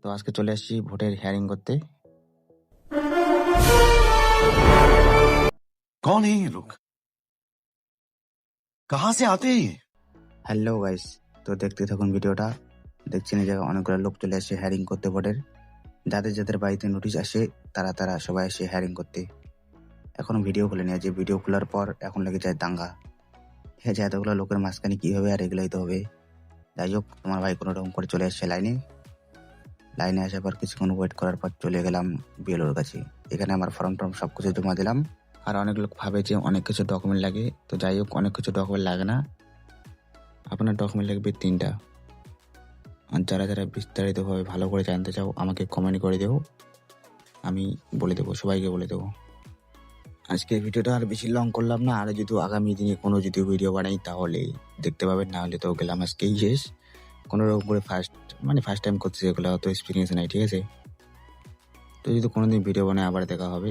তো আজকে চলে আসছি ভোটের হিয়ারিং করতে। कौन है ये लोग? कहाँ से आते हैं ये? হ্যালো গাইস, তো দেখতে থাকুন ভিডিওটা। দেখছেন এই জায়গায় অনেকগুলো লোক চলে আসছে হিয়ারিং করতে ভোটের। যাদের যাদের বাড়িতে নোটিশ আসে তারা সবাই আসে হিয়ারিং করতে। এখনো ভিডিও খুলেনি, যে ভিডিও খোলার পর এখন লেগে যায় দাঙ্গা। ঠিক আছে, এতগুলো লোকের মাঝখানে কি হবে আর এগুলোই তো হবে। যাই হোক, তোমার ভাই কোনো রকম করে চলে আসছে লাইনে আসার পর কিছুক্ষণ ওয়েট করার পর চলে গেলাম বিএলওর কাছে। এখানে আমার ফর্ম টর্ম সব কিছু জমা দিলাম। আর অনেক লোক ভাবে যে অনেক কিছু ডকুমেন্ট লাগে, তো যাই হোক, অনেক কিছু ডকুমেন্ট লাগে না। আপনার ডকুমেন্ট লাগবে 3টা। আর যারা যারা বিস্তারিতভাবে ভালো করে জানতে চাও আমাকে কমেন্ট করে দেবো, আমি বলে দেবো, সবাইকে বলে দেবো। আজকের ভিডিওটা আর বেশি লং করলাম না, আর যদি আগামী দিনে কোনো যদি ভিডিও বানাই তাহলে দেখতে পাবেন, না হলে তো গেলাম আজকেই শেষ। কোনো রকম করে ফার্স্ট টাইম করতেছি, এগুলো অত এক্সপিরিয়েন্স নাই, ঠিক আছে। তো যদি কোনোদিন ভিডিও বানাই আবার দেখা হবে।